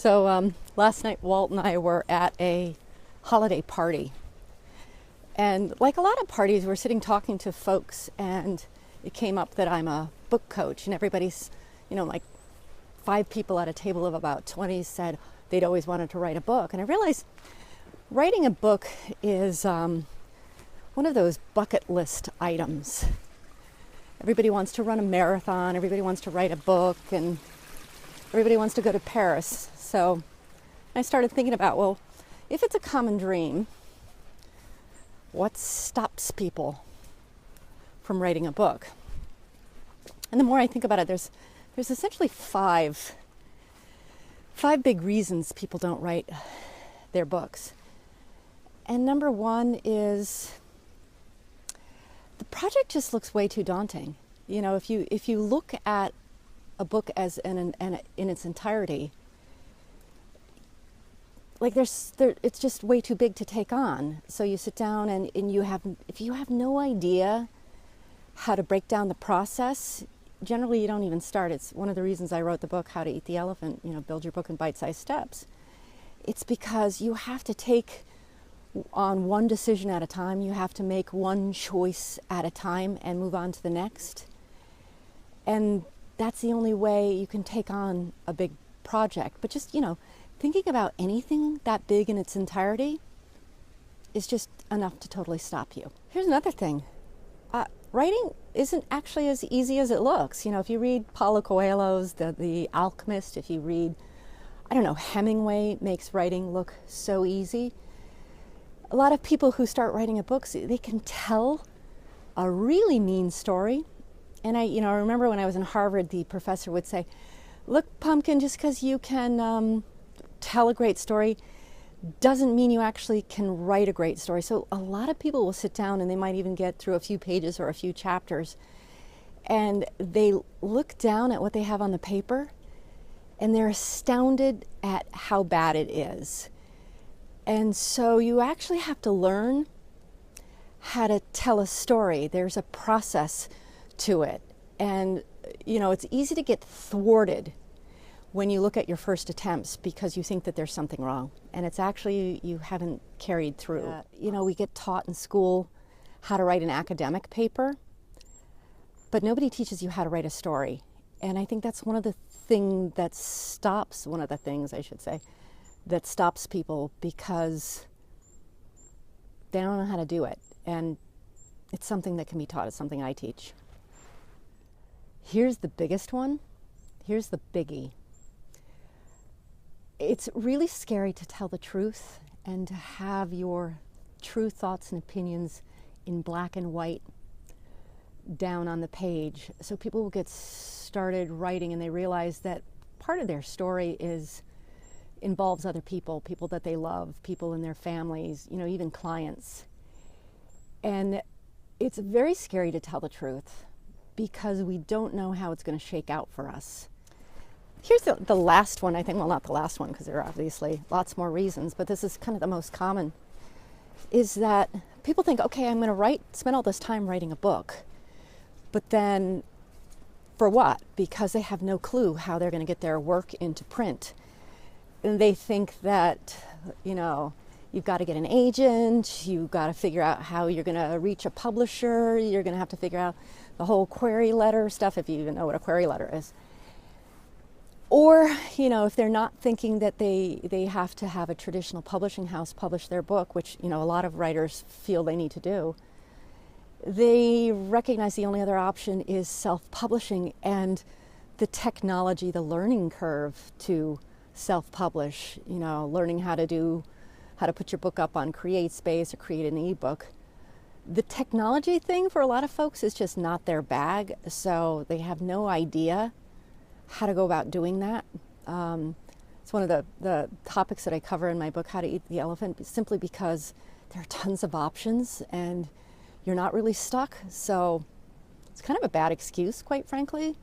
Last night Walt and I were at a holiday party. And like a lot of parties, we're sitting talking to folks, and it came up that I'm a book coach, and everybody's, like 5 people at a table of about 20 said they'd always wanted to write a book. And I realized writing a book is one of those bucket list items. Everybody wants to run a marathon, everybody wants to write a book, and everybody wants to go to Paris. So I started thinking about, well, if it's a common dream, what stops people from writing a book? And the more I think about it, there's essentially five big reasons people don't write their books. And number one is the project just looks way too daunting. If you look at a book as in its entirety, it's just way too big to take on. So you sit down and if you have no idea how to break down the process, generally you don't even start. It's one of the reasons I wrote the book, How to Eat the Elephant, build your book in bite-sized steps. It's because you have to take on one decision at a time. You have to make one choice at a time and move on to the next. And that's the only way you can take on a big project. But just, thinking about anything that big in its entirety is just enough to totally stop you. Here's another thing. Writing isn't actually as easy as it looks. If you read Paulo Coelho's The Alchemist, if you read, Hemingway makes writing look so easy. A lot of people who start writing a book, they can tell a really mean story. And I remember when I was in Harvard, the professor would say, "Look, Pumpkin, just because you can tell a great story doesn't mean you actually can write a great story." So a lot of people will sit down and they might even get through a few pages or a few chapters, and they look down at what they have on the paper and they're astounded at how bad it is. And so you actually have to learn how to tell a story. There's a process to it. And, it's easy to get thwarted when you look at your first attempts because you think that there's something wrong. And it's actually you haven't carried through. We get taught in school how to write an academic paper, but nobody teaches you how to write a story. And I think that's one of the things that stops people, because they don't know how to do it. And it's something that can be taught. It's something I teach. Here's the biggest one. Here's the biggie. It's really scary to tell the truth and to have your true thoughts and opinions in black and white down on the page. So people will get started writing and they realize that part of their story involves other people that they love, people in their families, even clients. And it's very scary to tell the truth because we don't know how it's going to shake out for us. Here's the last one, I think. Well, not the last one, because there are obviously lots more reasons, but this is kind of the most common, is that people think, okay, I'm going to spend all this time writing a book, but then for what? Because they have no clue how they're going to get their work into print. And they think that, you've got to get an agent, you've got to figure out how you're going to reach a publisher, you're going to have to figure out the whole query letter stuff, if you even know what a query letter is. Or, if they're not thinking that they have to have a traditional publishing house publish their book, which, a lot of writers feel they need to do, they recognize the only other option is self-publishing, and the technology, the learning curve to self-publish, learning how to put your book up on CreateSpace or create an ebook. The technology thing for a lot of folks is just not their bag, so they have no idea how to go about doing that. It's one of the topics that I cover in my book, How to Eat the Elephant, simply because there are tons of options and you're not really stuck. So it's kind of a bad excuse, quite frankly.